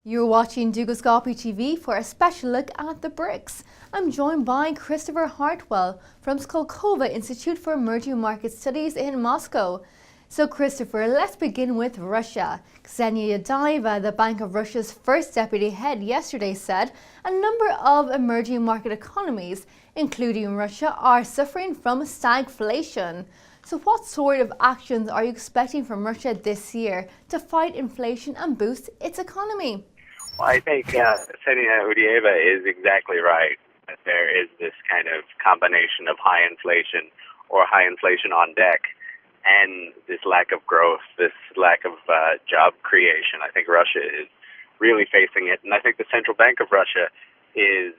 You're watching Skolkovo TV for a special look at the Brics. I'm joined by Christopher Hartwell from Skolkovo Institute for Emerging Market Studies in Moscow. So Christopher, let's begin with Russia. Ksenia Yadayeva, the Bank of Russia's first deputy head, yesterday said a number of emerging market economies, including Russia, are suffering from stagflation. So what sort of actions are you expecting from Russia this year to fight inflation and boost its economy? Well, I think Ksenia Yadayeva is exactly right. That there is this kind of combination of high inflation or high inflation on deck and this lack of growth, this lack of job creation. I think Russia is really facing it. And I think the Central Bank of Russia is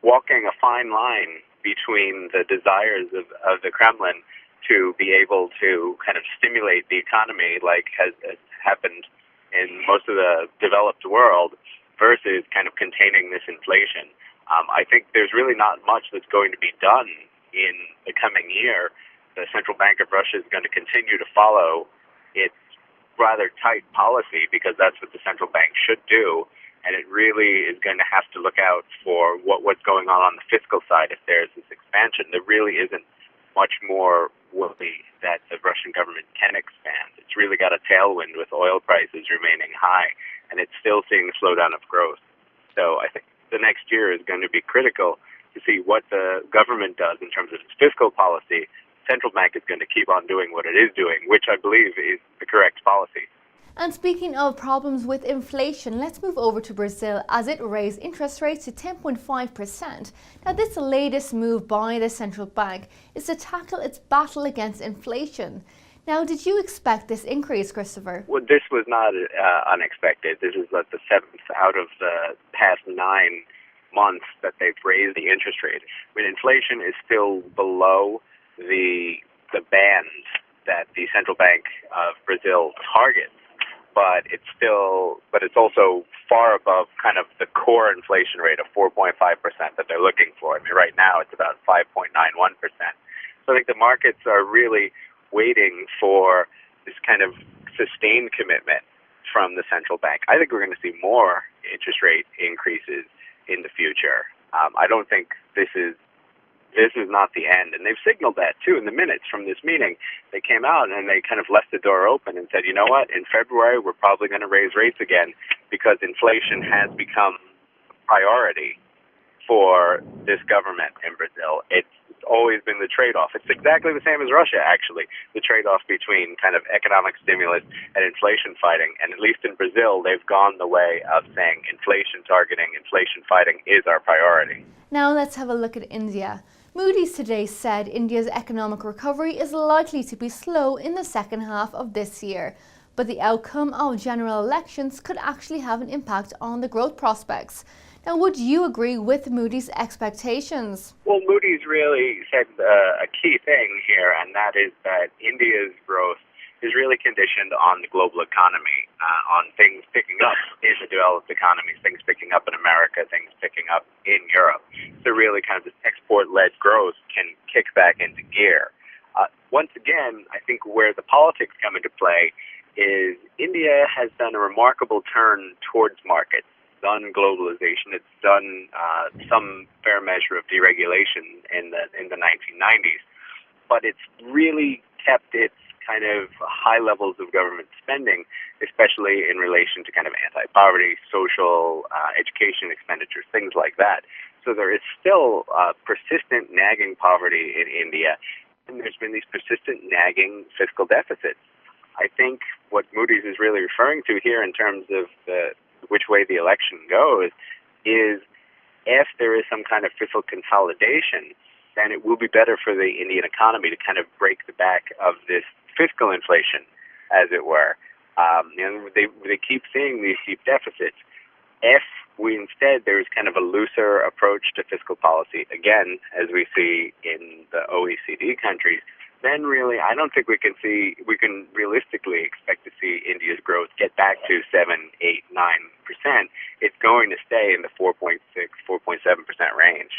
walking a fine line between the desires of the Kremlin to be able to kind of stimulate the economy like has happened in most of the developed world versus kind of containing this inflation. I think there's really not much that's going to be done in the coming year. The Central Bank of Russia is going to continue to follow its rather tight policy because that's what the central bank should do, and it really is going to have to look out for what's going on the fiscal side. If there's this expansion, there really isn't much more way that the Russian government can expand. It's really got a tailwind with oil prices remaining high, and it's still seeing a slowdown of growth. So I think the next year is going to be critical to see what the government does in terms of its fiscal policy. Central bank is going to keep on doing what it is doing, which I believe is the correct policy. And speaking of problems with inflation, let's move over to Brazil as it raised interest rates to 10.5%. Now, this latest move by the central bank is to tackle its battle against inflation. Now, did you expect this increase, Christopher? Well, this was not unexpected. This is the seventh out of the past 9 months that they've raised the interest rate. I mean, inflation is still below the band that the Central Bank of Brazil targets. But it's also far above kind of the core inflation rate of 4.5% that they're looking for. I mean, right now it's about 5.91%. So I think the markets are really waiting for this kind of sustained commitment from the central bank. I think we're going to see more interest rate increases in the future. I don't think this is not the end. And they've signaled that, too, in the minutes from this meeting. They came out and they kind of left the door open and said, you know what, in February we're probably going to raise rates again because inflation has become a priority for this government in Brazil. It's always been the trade-off. It's exactly the same as Russia, actually, the trade-off between kind of economic stimulus and inflation fighting. And at least in Brazil, they've gone the way of saying inflation targeting, inflation fighting is our priority. Now let's have a look at India. Moody's today said India's economic recovery is likely to be slow in the second half of this year, but the outcome of general elections could actually have an impact on the growth prospects. Now, would you agree with Moody's expectations? Well, Moody's really said a key thing here, and that is that India's growth is really conditioned on the global economy, on things picking up in the developed economies, things picking up in America, things picking up in Europe. So really kind of this export-led growth can kick back into gear. Once again, I think where the politics come into play is India has done a remarkable turn towards markets. It's done globalization. It's done some fair measure of deregulation in the 1990s. But it's really kept its kind of high levels of government spending, especially in relation to kind of anti-poverty, social, education expenditures, things like that. So there is still persistent nagging poverty in India, and there's been these persistent nagging fiscal deficits. I think what Moody's is really referring to here in terms of which way the election goes is if there is some kind of fiscal consolidation, then it will be better for the Indian economy to kind of break the back of this fiscal inflation, as it were. They keep seeing these deep deficits. If there's kind of a looser approach to fiscal policy, again, as we see in the OECD countries, then really I don't think we can realistically expect to see India's growth get back to 7, 8, 9%. It's going to stay in the 4.6, 4.7% range.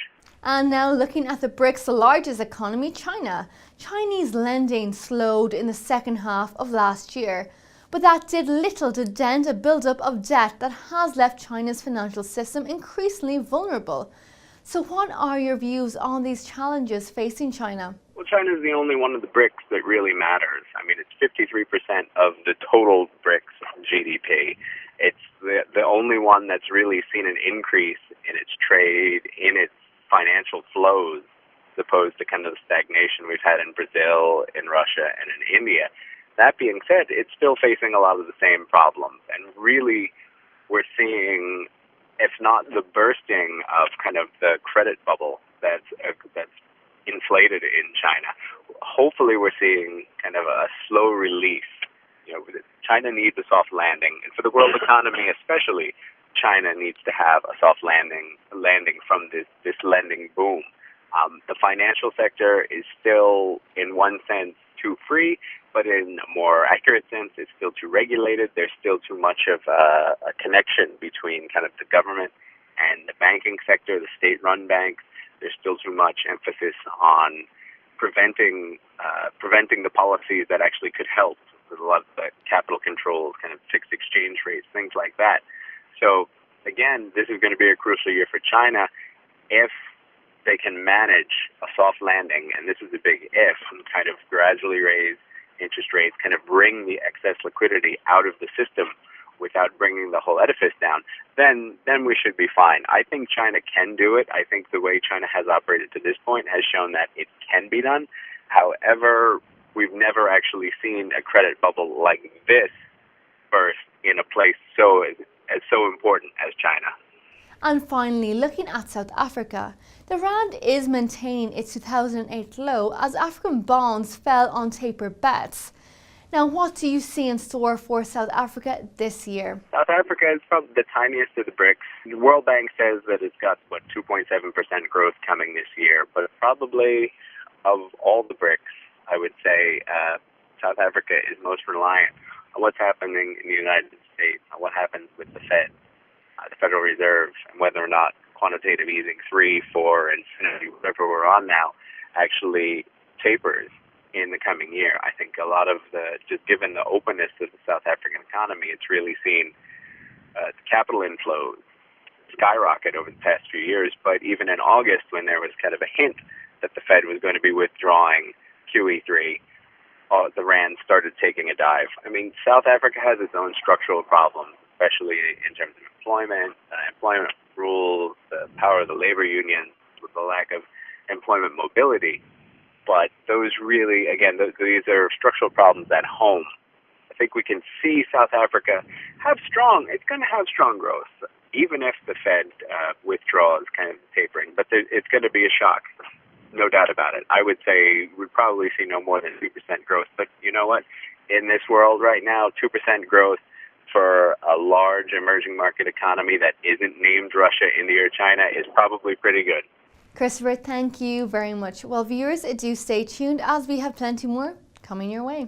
And now looking at the Brics' largest economy, China. Chinese lending slowed in the second half of last year, but that did little to dent a build-up of debt that has left China's financial system increasingly vulnerable. So what are your views on these challenges facing China? Well, China is the only one of the BRICS that really matters. I mean, it's 53% of the total BRICS GDP. It's the only one that's really seen an increase in its trade, in its financial flows, as opposed to kind of the stagnation we've had in Brazil, in Russia, and in India. That being said, it's still facing a lot of the same problems. And really, we're seeing, if not the bursting of kind of the credit bubble that's inflated in China, hopefully we're seeing kind of a slow release. You know, China needs a soft landing, and for the world economy especially, China needs to have a soft landing from this lending boom. The financial sector is still, in one sense, too free, but in a more accurate sense, it's still too regulated. There's still too much of a connection between kind of the government and the banking sector, the state-run banks. There's still too much emphasis on preventing the policies that actually could help with a lot of the capital controls, kind of fixed exchange rates, things like that. So, again, this is going to be a crucial year for China if they can manage a soft landing, and this is a big if, and kind of gradually raise interest rates, kind of bring the excess liquidity out of the system without bringing the whole edifice down, then we should be fine. I think China can do it. I think the way China has operated to this point has shown that it can be done. However, we've never actually seen a credit bubble like this burst in a place so important as China. And finally, looking at South Africa, the rand is maintaining its 2008 low as African bonds fell on taper bets. Now, what do you see in store for South Africa this year? South Africa is probably the tiniest of the BRICS. The World Bank says that it's got, 2.7% growth coming this year, but probably of all the BRICS, I would say South Africa is most reliant on what's happening in the United States, on what happens with the Fed, the Federal Reserve, and whether or not quantitative easing 3, 4, infinity, whatever we're on now, actually tapers in the coming year. I think a lot of just given the openness of the South African economy, it's really seen capital inflows skyrocket over the past few years. But even in August, when there was kind of a hint that the Fed was going to be withdrawing QE3, the rand started taking a dive. I mean, South Africa has its own structural problems, especially in terms of employment rules, the power of the labor unions, with the lack of employment mobility. But those really, again, these are structural problems at home. I think we can see South Africa it's going to have strong growth, even if the Fed withdraws kind of tapering. But it's going to be a shock, no doubt about it. I would say we'd probably see no more than 2% growth. But you know what? In this world right now, 2% growth for a large emerging market economy that isn't named Russia, India, or China is probably pretty good. Christopher, thank you very much. Well, viewers, do stay tuned as we have plenty more coming your way.